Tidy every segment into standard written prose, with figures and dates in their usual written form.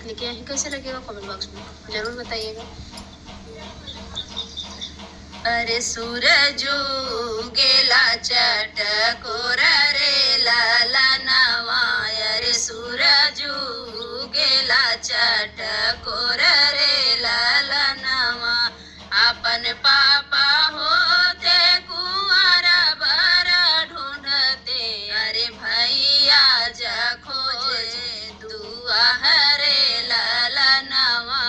गीत लेके आए हैं, कैसे लगेगा कमेंट बॉक्स में जरूर बताइएगा। अरे सूरज गेला चटकोर रे लाला नवा, अरे सूरज गेला चटकोर रे लाला नवा, अपन पापा होते कुंवर बर ढूंढते, अरे भैया जा खोजे दुआ हरे लाला नवा,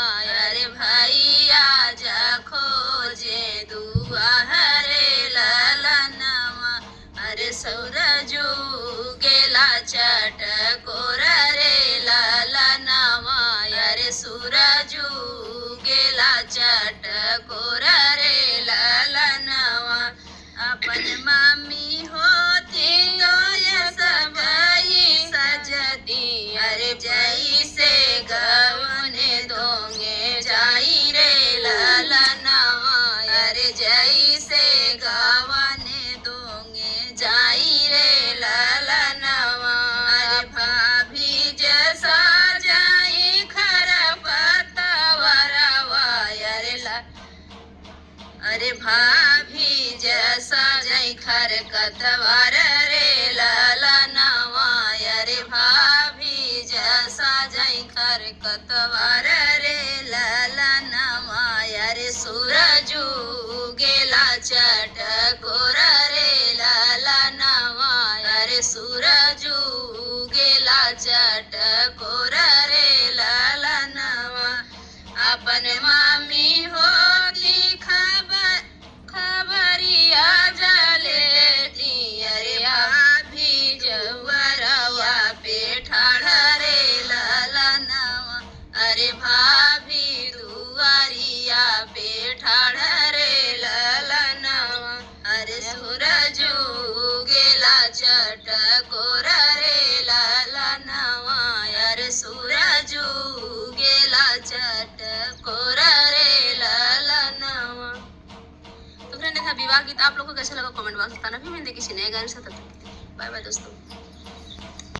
अरे भैया जा खोजे दुआ हरे लाला नवा, अरे सूरजू गेला चटकोर रे लाला नवा, अरे सूरजू गेला चटकोर रे लाला नवा, अपन मम्मी होती तो ये सबई सजती, अरे जैसे गवने दोंगे जाई रे लाला नवा, अरे जैसे गवने दोंगे जाई रे लाला नवा, अरे भाभी जैसा जाई खरपतवरवा, अरे भाभी जैसा जाई खरपतवर रे लाला नवा, अरे भाभी जैसा जाई खरपतवर रे लाला नवा, अरे सूरजू गेला चटकोर रे लाला नवा, अरे सूरजू गेला चटकोर रे लाला नवा, अपन मामी होती खबरिया जलेती, अरे भाभी जवरवा पे ठाड़ रे लाला नवा, अरे भाभी दुआरिया पे ठाड़ रे लाला नवा, अरे सूरजू गेला चटकोर रे लाला नवा, अरे सूरजू गेला चटकोर रे लाला नवा। तो फ्रेंड, था विवाह गीत आप लोग को कैसा लगा कमेंट बॉक्स बताना। फिर मिलते किसी नए गाने के साथ। बाय बाय दोस्तों।